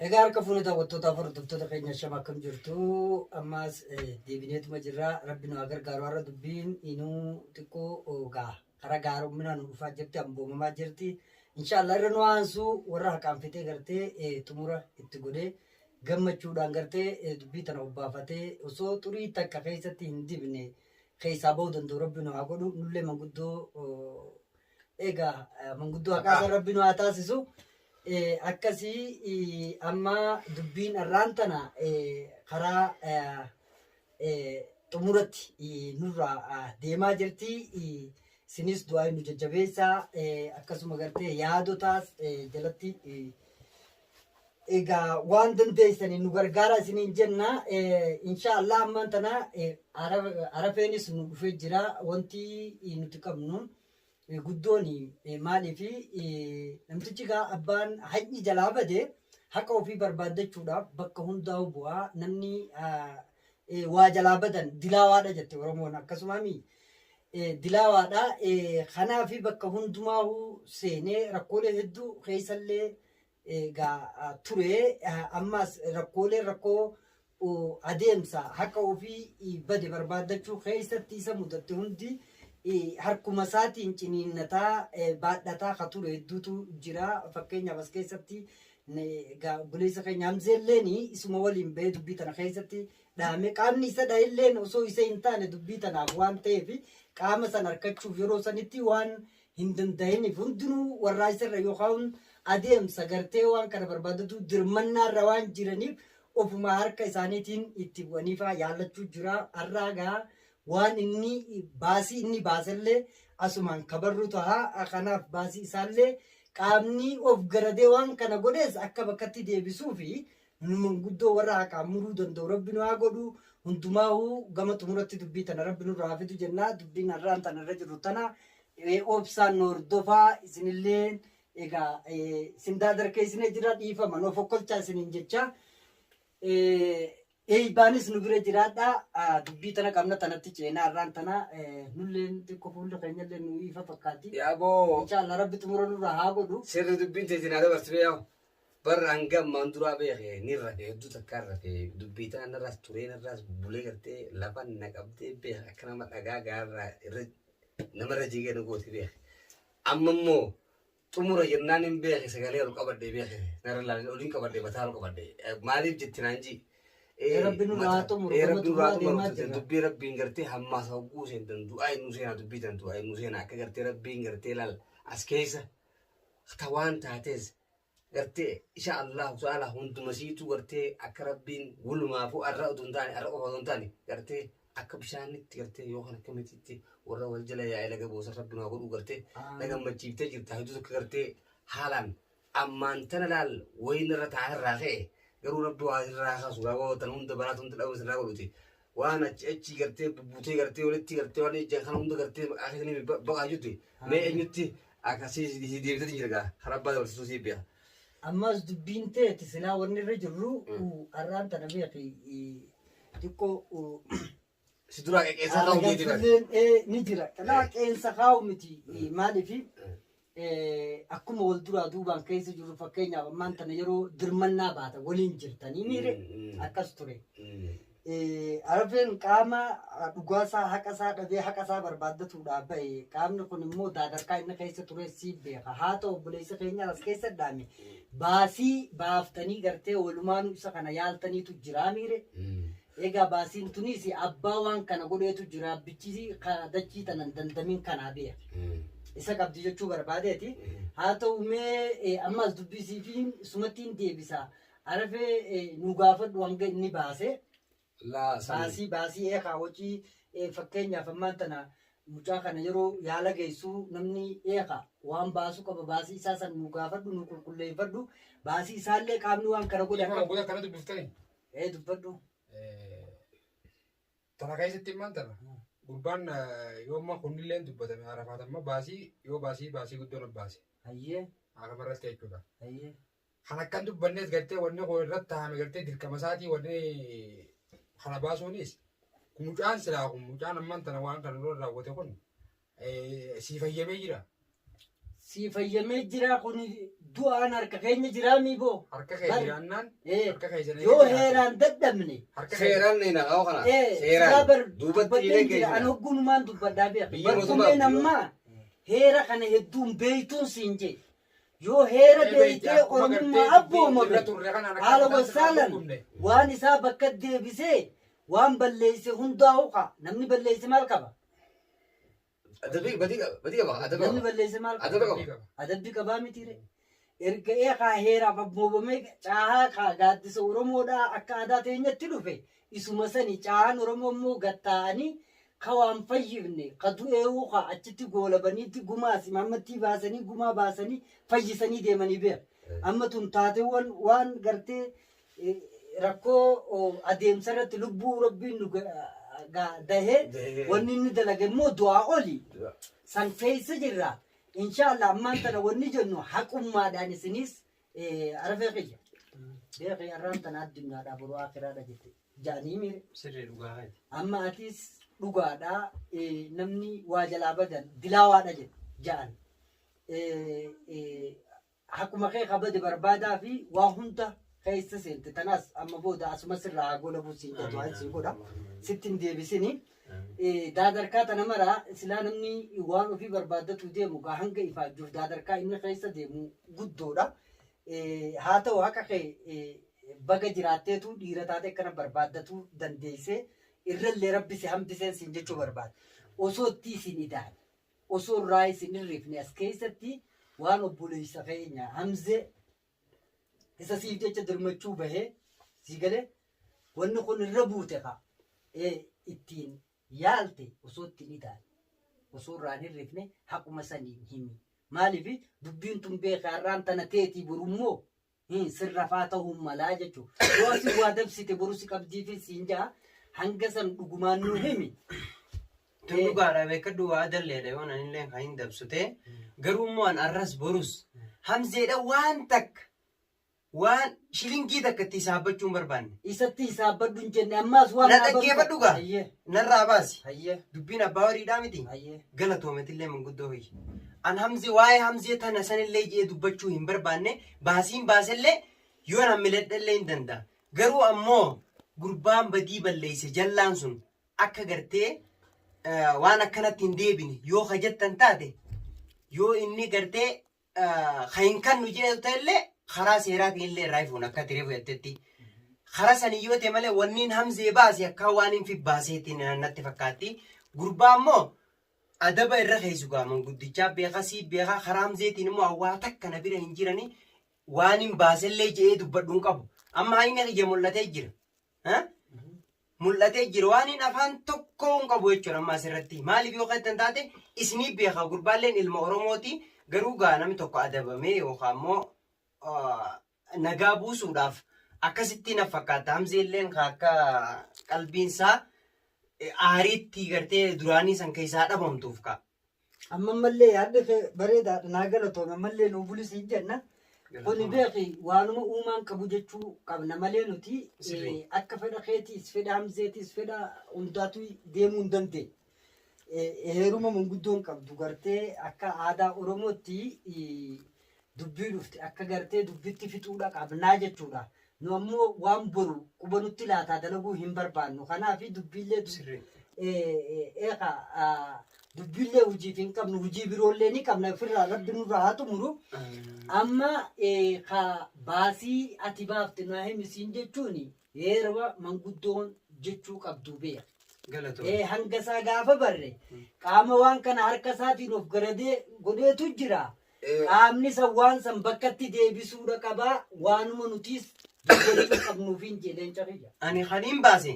Egaa akka fuula daawwattoota hordoftoota keenya shama akkam jirtu ammas deebineetuma jirra rabbi nu gargaaru har'a dubbiin inuu xiqqoo karaa gaarummaa nu dhufaa jirti amboomamaa jirti inshaallah irra nu aansu warra haqaan fitee gartee xumura itti godhee gammachuudhaan gartee dubbii tana obbaafatee osoo xurii takka keessatti hin dibne keessaa ba'uu danda'u rabbi nu haa godhu nullee manguddoo egaa manguddoo haqaa rabbi nu haa taasisu. Akkasii amma dubbiin arraan tana karaa xumuratti nurraa deemaa jirti. Sinis du'aa nu jajjabeessaa akkasuma gartee yaadotaas jalatti egaa waan dandeessanii nu gargaara isiniin jenna. Inshaallah ammaan tana arafeenis nu dhufee jira wanti nuti qabnu. Guddoon maaliifi namtichi abbaan haqni jalaa bade haqa ofii barbaaddachuudhaaf bakka hundaa'u bu'aa namni waa jalaa badan dilaawaadha jette Oromoon akkasumami dilaawaadha. Kanaafi bakka hundumaa'u seenee rakkoolee hedduu keessallee ture ammas rakkoo adeemsa haqa ofii bade barbaaddachuu keessatti isa mudatte hundi harkuma isaatiin ciniinnataa baadhataa ka ture hedduutu jira. Fakkeenyaaf as keessatti buleessa keenya Hamzeelleen isuma waliin bahee dubbii tana keessatti dhaame qaamni isa dhahilleen osoo isa hin taane dubbii tanaaf waan ta'eef qaama san harkachuuf yeroo sanitti waan hin danda'iniif hundinuu warraa isarra yookaan adeemsa gartee waan kana barbaadatu dirmannaarra waan jiraniif ofuma harka isaaniitiin itti bu'aniifaa yaallachuu jira. Har'aagaa waan inni baasellee asumaan kabarru ta'a. Kanaaf baasii isaallee qaamni of garadee waan kana godhees akka bakkatti deebisuu fi manguddoo warra haqaan muruu danda'u rabbi nu haa godhu. Hundumaa'uu gama xumuratti dubbii tana rabbi nurraa haa fidu jenna. Dubbiin har'aan tana irra jirru tana obsaan nu hordofaa isinillee egaa sindaa darkeessine jira dhiifama of okkolchaa isiniin jecha. Baanis nu bira jiraadha. Dubbii tana qabna tanatti ceenaa har'aan tana nulleen xiqqoo fuulli keenyallee nu ifa fakkaatti. Yaaboo. Inshaallah rabbi xumura nurraa haa godhu. Sirri dubbiin teessinaa dabarsitee yaa'u. Barra hangammaan duraa beekee ni rafee hedduu takkaan rafee dubbii tana narraas turee narraas bulee gartee lafa naqabdee beeka akka nama dhagaa gaarraa irra namarra jigee nu gooti beeke. Amma immoo xumura jennaan hin beeke sagalee ol qabadhee beeke narra laalee oliin qabadhee mataa ol qabadhee maaliif jetti naan jii. Rabbi nurraa xumuru. Dubbii rabbiin gartee hammaasa hogguu seentan du'aa inni seenaa dubbii tan du'aa inni seenaa akka gartee rabbiin gartee laal as keessa tawaan taates gartee insha Allah ta'ala hunduma siitu gartee akka rabbiin gulmaafu arra utuu hin taane arra qofa utuu hin taane gartee akka bishaanitti gartee yookaan akkamitti warra wal jala yaa'ee laga boosa rabbi nu haa godhu gartee laga machiiftee jirta hedduu akka gartee haalaan ammaan tana laal wayin irra taa'arraa ka'e garuu rabbi waa irraa kaasu raawwatan hunda baraatu hunda dhabu irraa godhuti waan achi gartee bubbutee gartee walitti gartee waan ejjan kana hunda gartee maqaa keessanii baqaa jirti mee eenyutti akkasii deebitee jirga harabbaa dabarsisuu sii beeka. Ammas dubbiin ta'etti silaa wanni irra jirru har'aan tana beeki xiqqoo si duraa qeqeessaa ta'uu miti ni jira. Kanaa qeensa kaa'u miti maaliifi akkuma wal duraa duubaan keessa jiru fakkeenyaaf ammaan tana yeroo dirmannaa baata waliin jirtanii miire akkas ture. Arafeen qaama dhugaasaa haqasaa dhabee haqasaa barbaaddatuudhaaf bahe qaamni kun immoo daadarkaa inni keessa ture si beeka. Haa ta'u obboleessa keenya as keessa dhaame baasii baaftanii gartee walumaanuu isa kana yaaltaniitu jira miire. Egaa baasiin tunis abbaa waan kana godheetu jira bichi dachii tanan dandamiin kanaa beeka. Isa qabdi jechuu barbaadeeti. Haa ta'u mee ammas dubbisii fi sumattiin deebisa. Arafee nu gaafadhu hanga inni baase. Baasii eekaa hojii fakkeenyaaf ammaan tana mucaa kana yeroo yaala geessuu namni eekaa waan baasuu qaba baasii isaa san nu gaafadhu nu qulqulleeffadhu baasii isaallee qaamni waan kana godhe kana dubbiftani. Dubbadhu. Tana keessatti immaan tana gurbaan yoo amma kunillee dubbatame arafaatamma baasii yoo baasii guddoon baase. Hayyee. Akka irratti jechuudha. Hayyee. Kan akkan dubbannees gartee wanni kun irratti taa'ame gartee dirqama isaatii wanni kana baasuunis mucaan ammaan tana waan kana dura raawwate kun si fayyamee jira. si fayyamee jira kun du'aan harka keenya jira miiboo. Harka kee jiraannaan harka kee jira. Yoo heeraan dadhabne. Harka kee Seeraan ni naqaa kana. Seeraan duubatti illee jira. An hoggunumaan dubbadhaa beeka. Barkumeen ammaa heera kana hedduun beeytuun siin jee. Yoo heera beeytee oromummaa abbooma haala wasaalan waan isaa bakka deebisee waan balleeyse hundaa'u qa namni balleeyse maal qaba? Namni balleeyse maal qaba? Adabbii qabaa mitiire. Erga eegaa heeraaf abboomamee caahaa kaa gaaddisa Oromoodhaa akka aadaa teenyatti dhufe isuma sani caahaan Oromoo immoo gatta'anii ka waan fayyifne ka du'eewuu ka achitti goolabaniitti gumaa simammattii baasanii gumaa baasanii fayyisanii deemanii beeku. Amma tun taateewwan waan gartee rakkoo adeemsa irratti lubbuu rabbiin nu dahee wanni inni dalage immoo du'aa oli san keessa jirra. Inshallah ammaan tana wanni jennu haqummaadhaan isinis arafee qiyya. Beekii arraan tana addunyaadhaa boruu akiraadha jette. Jaanii mire. Sirrii dhugaa. Amma atis dhugaadhaa namni waa jalaa badan dilaawaadha jedhe ja'an. Hakkuma kee kabade barbaadaa fi waa hunda keessa seente tanaas amma booda asuma sirraa gola buusiin jedhu waan siin godha. Sittin deebisini. Daadarkaa tana maraa silaa namni waan ofii barbaadatu deemu gaa hanga ifaajuuf daadarkaa inni keessa deemu guddoodha. Haa ta'u akka kee baga jiraatteetu dhiira taate akkana barbaadatu dandeessee irrallee rabbisi hambiseen siin jechuu barbaada. Osoo itti isin idaan osoo irraa isin hirrifne as keessatti waan obboleessa keenya hamzee isa siif jecha dirmachuu bahee sii galee wanni kun irra buute kaa ittiin yaalte osoo ittiin idaan osoo irraan hirrifne haquma saniin himi. Maaliif dubbiin tun beekaarraan tana teetii borummoo sirrafaa ta'uu malaa jechuudha. Yoo asii waa dabsite borusi qabdii fi siin jaa hanga san dhugumaan nu himi. Tun dhugaadha beekadhu waa adalleedha yoo nan illee kan hin dabsute garuu immoo an arras borus hamzeedha waan takka waan shilingii takka itti isaabbachuun barbaanne. Isatti isaabbadhu hin jenne ammaas waan na dhaggeeffadhu gaa narraa baasi. Dubbiin abbaa horiidhaa miti. Galatoometillee manguddoo hoyi. An hamzee waa'ee hamzee tana sanillee jee dubbachuu hin barbaanne baasiin baasellee yoo nan miladhallee hin danda'a. Garuu ammoo gurbaan badii balleeyse jallaan sun akka gartee waan akkanatti hin deebine yoo hajattan taate yoo inni gartee kan kannu jedhu ta'ellee karaa seeraatiin illee irraa ifuun akka tireefu jettetti. Karaa sanii yoo ta'e malee wanniin hamzee baase akka waan hin fi baaseetiin natti fakkaatti. Gurbaa ammoo adaba irra keessu gaaman guddichaa beekaa sii beekaa karaa hamzeetiin immoo hawaa takka na bira hin jiranii waan hin baasellee jedhee dubbadhuun qabu. Amma inni ija mul'atee jira. Mul'atee jira waan hin afaan tokko hin qabu jechuudha amma asirratti. Maaliif yoo kan taate isinii beekaa gurbaalleen ilma Oromooti garuu gaa namni tokko adabamee yookaan immoo nagaa buusuudhaaf akkasitti na fakkaata. Hamzeelleen akka qalbiinsaa aariitti gartee duraanii san keessaa dhabamtuuf ka'a. Amma mallee yaadde bareedaadha naa galatoome mallee nuu bulisii jenna. Kuni beeki waanuma uumaan qabu jechuu qabna malee nuti akka fedha keetiis fedha hamzeetiis fedha hundaatu deemuu hin dandeenye. Heeruma manguddoon qabdu gartee akka aadaa Oromootti dubbii dhufte akka gartee dubbitti fixuudha qabnaa jechuudha. Nu ammoo waan boru quba nutti laataa dalaguu hin barbaannu. Kanaaf dubbiillee dubbiillee hojiif hin qabnu hojii biroollee ni qabna ofirraa rabbi nurraa haa xumuru. Amma baasii ati baafte naa himisiin jechuun heeruma manguddoon jechuu qabdu beeka. Hanga isaa gaafa barre qaama waan kana harka isaatiin of garadee godheetu jira. Qaamni san waan san bakkatti deebisuudha qabaa waanuma nutiis dubbachuu qabnuuf hin jedheen cabija. Ani kan hin baase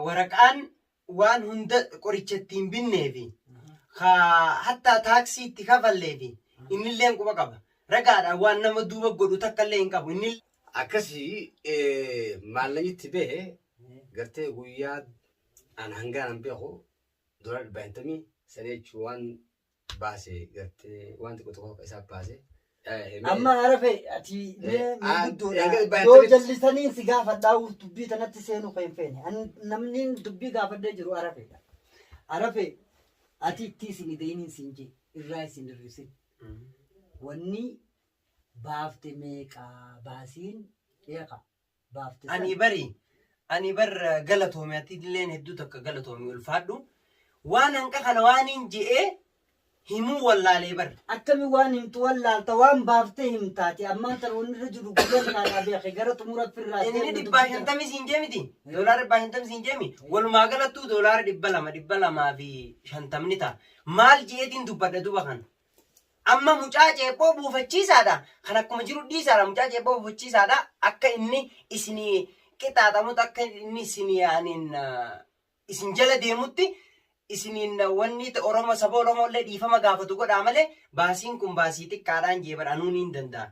waraqaan waan hunda qorichatti hin binneefi hatta taaksii itti kafalleefi innillee quba qaba. Ragaadhaan waan nama duuba godhu takkallee hin qabu. Akkasii maallaqitti bahe gartee guyyaa an hangaan an beeku dura dhibbaantamii sana jechuun waan baase gartee waan xiqqoo tokko isaa baase. Amma arafe ati yoo jallisanii si gaafadhaa dubbii tanatti seenuu kan hin feene namni dubbii gaafadhee jiru arafeedha. Arafe ati itti isin ideeniin siin jee irraa isin hir'isin wanni baafte meeqaa baasiin eeqa baafte ani bar galatoome ati illeen hedduu takka galatoome ulfaadhu waan hanqa kana waan hin je'ee himuu wallaalee bar akkami waan himtu wallaalta waan baaftee himtaati ammaan tan wanni irra jiru guyyan kaadhaa beeke gara xumura firraa inni 150 siin jee miti doolaara 150 siin jeemi walumaa galattuu doolaara 250 ta'a maal jeetiin dubbadha duba kana amma mucaa ceephoo buufachiisaadha kan akkuma jiru dhiisaadha mucaa ceephoo buufachiisaadha akka inni isinii qixaaxamutti akka inni isinii yaaniin isin jala deemutti isiniin wanni Oromoo saba Oromoo illee dhiifama gaafatu godhaa malee baasiin kun baasii xiqqaadhaan jeebar anuun hin danda'a.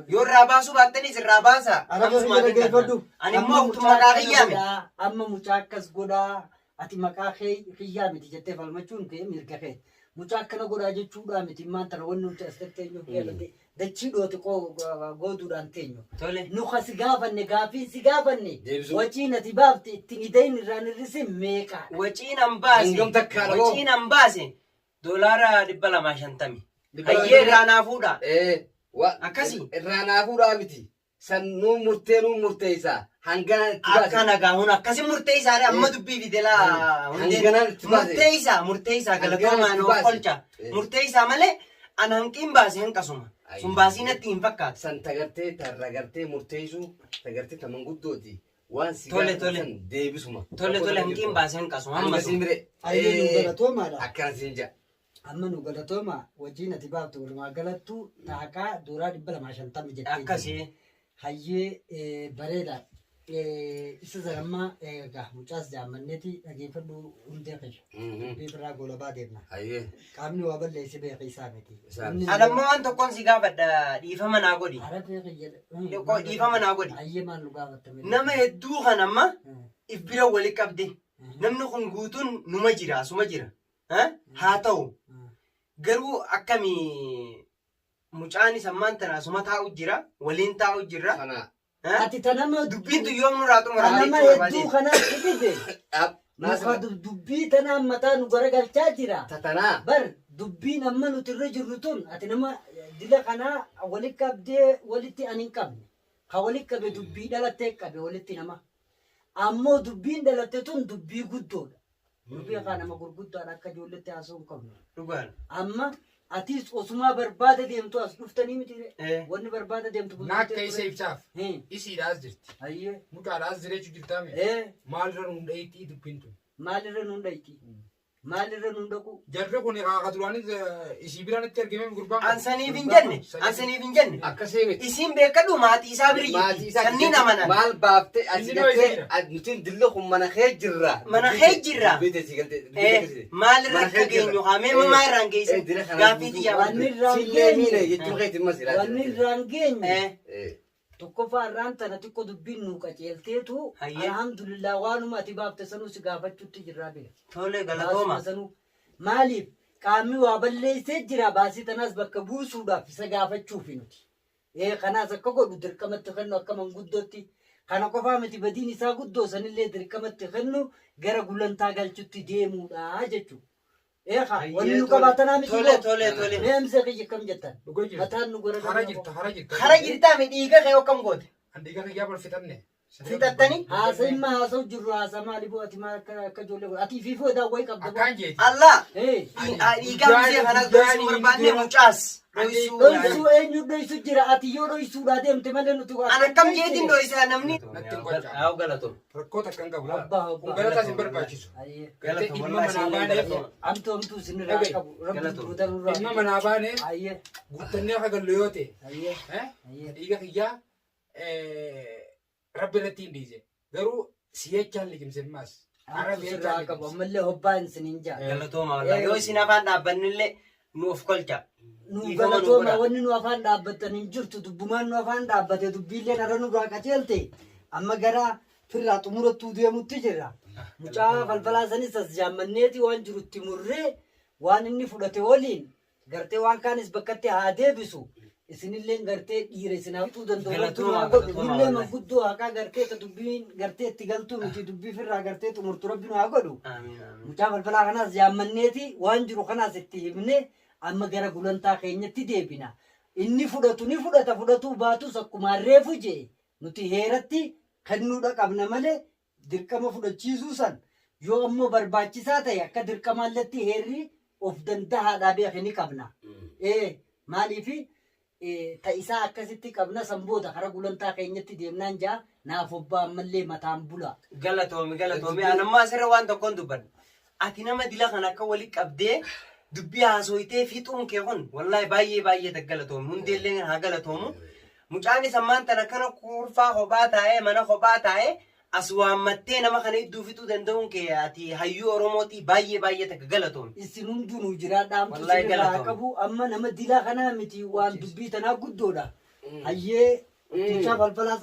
Yoo irraa baasuu baattanis irraa baasa. Ani immoo akkuma maqaa kiyyaame. Amma mucaa akkas godhaa ati maqaa kiyyaa miti jettee falmachuun kee mirga kee. Mucaa akkana godhaa jechuudha miti maanta wanni nuti asitti eenyu keellate dachii dhooti gooduudhaan teenyu. Nuka si gaafanne gaafii si gaafanne waciin ati baafte ittiin hidhayin irraan hir'isin meeqa. Waciin an baase doolaara 250. Hayyee irraa naa fuudha. Akkasii. Irraa naa fuudhaa miti. Sannuu murteessaa. Hanganaan itti baase. Akka nagahuun akkasi murteessaa amma dubbii fidelaa. Hanganaan itti baase. Murteessaa galatoomaan of qolcha. Murteessaa malee an hanqiin baase hanqasuma. Sun baasiin atti hin fakkaatu. San tagartee tarra gartee murteessuu tagartee taman guddooti. Waan si tole deebisuma. Tole hanqiin baase hanqasuma. Amma simire. Ayyee nu galatoomaadha. Akkana siin jaa. Amma nu galatooma wajiin ati baaftu walumaa galattuu taaqaa doolaara 250 jettee. Akkasii. Hayyee bareeda. Isa zarammaa egaa mucaas jaammanneeti dhageeffadhu hundee keessa. Biifirraa golabaa deemna. Qaamni waa balleessi beeka isaa miti. Adammoo waan tokkoon si gaafadha dhiifama naa godhi. Dhiifama naa godhi. Hayyee maal nu gaafattame. Nama hedduu kan amma if bira wali qabde. Namni kun guutuun numa jira asuma jira. Haa ta'u garuu akkamii mucaan sammaan tana asuma taa'u jira waliin taa'u jira. Ati tanama dubbiin tu yoom nurraa xumura tanama hedduu kanaa fidide. Nuka dubbii tanaa mataa nu garagalchaa jira. Tatanaa. Bar dubbiin amma nuti irra jirru tun ati nama dila kanaa walitti qabdee walitti ani hin qabne. Ka walitti qabe dubbii dhalattee qabe walitti nama. Ammoo dubbiin dhalatte tun dubbii guddoodha. Dubbii kaan nama gurguddaadha akka ijoolletti haasa'uu hin qabnu. Dhugaan. Amma atis osumaa barbaada deemtu as dhuftanii miti wanni barbaada deemtu. Naakka isa ibsaaf isiidhaas jirti. Hayyee. Mucaadhaas jireechu jirtaame. Maalirra nuun dhayitii dubbiin tun. Maalirra nuun dhayitii. Maalirra nuun dhaqu. Jarri kun haa duraanis isii biraan itti argame gurbaan. Ansaniif hin jenne. Akkasii miti. Isiin beekadhu maatii isaa biri jirti. Sanniin amanan. Maal baaftee asirratti nutiin dilla kun mana kee jirra. Mana kee jirra. Maalirra akka geenyu haamee mamaa irraan geesse. Gaaffii xiyyaa. Wanni irraan geenye. Tokkoffaa irraan tana xiqqoo dubbiin nu qaceelteetu alhamdulillah waanuma ati baafte sanuu si gaafachuutti jirraa beeka. Tole galatooma. Maaliif qaamni waa balleessee jira baasii tanaas bakka buusuudhaaf isa gaafachuufi nuti. Kanaas akka godhu dirqamatti kennu akka manguddootti. Kana qofaa miti badiin isaa guddoo sanillee dirqamatti kennu gara gulantaa galchutti deemuudha jechuudha. Wanni nu qabaatanaa miti tole. Meemsee kiyya kam jettan. Mataan nu gara hara jirta. Hara jirtaa mi dhiiga kee akkam goote. Dhiiga kiyyaa bal fixanne. Fixattanii? Haasa'immaa haasa'u jirru haasaa maali boo ati maal akka ijoollee godha. Ati fiifoo daawwayii qabda. Akkaan jeeti. Allah. Dhiigaa misee kanas dhoysuu barbaadne mucaas. Dhoysuu eenyu dhoysuu jira ati yoo dhoysuudhaa deemte malee nuti waa. An akkam jeetiin dhoysaa namni. Haa galatoom. Rakkoota akkan qabu laa. Galataas hin barbaachisu. Ilma manaa baaneef. Amtoomtuu sinirraa qabu. Ilma manaa baaneef. Guuttannee akka gallu yoo ta'e. Dhiiga kiyyaa rabbi irratti hin dhiise. Garuu siyachaan liqimseen maas. Sirraa qabu ammallee hobbaan isiniin jaa. Galatooma walaa yoo isin afaan dhaabbannillee nu of kolcha. Nu galatooma wanni nu afaan dhaabbatan hin jirtu dubbumaan nu afaan dhaabbate dubbiillee dhala nurraa qaceelte amma gara firraa xumurattuu deemutti jirra. Mucaa falfalaa sanis as jaammanneeti waan jirutti murree waan inni fudhate waliin gartee waan kaanis bakkatti haa deebisu. Isinillee gartee dhiira isin haftuu danda'u. Nullee manguddoo haqaa gartee dubbiin gartee itti galtuu miti dubbii firraa gartee xumurtu rabbi nu haa godhu. Mucaa falfalaa kanaas jaammanneeti waan jiru kanaas itti himne amma gara gulantaa keenyatti deebina. Inni fudhatu ni fudhatu baatus akkuma reefu jee nuti heeratti kennuudha qabna malee dirqama fudhachiisuu san yoo ammoo barbaachisaa ta'e akka dirqamaalletti heerri of danda'aadhaa beekni qabna. Maaliifi ta'isaa akkasitti qabna sanboota kara gulantaa keenyatti deemnaan jaa naaf obbaa ammallee mataan bula. Galatoomi anammaa asirra waan tokkoon dubbadha. Ati nama dila kan akka walitti qabdee dubbii haasoyitee fixuun kee kun wallahi baay'ee galatoomii hundeellee haa galatoomu. Mucaan ammaan tana kana kurfaa kophaa taa'ee mana kophaa taa'ee as waammattee nama kana iddoo fixuu danda'uun kee ati hayyuu Oromootii baay'ee takka galatoomi. Isin hundinuu jiraadhaamtu sirraa qabu amma nama dilaa kanaa miti waan dubbii tanaa guddoodha. Hayyee tichaa balbalaa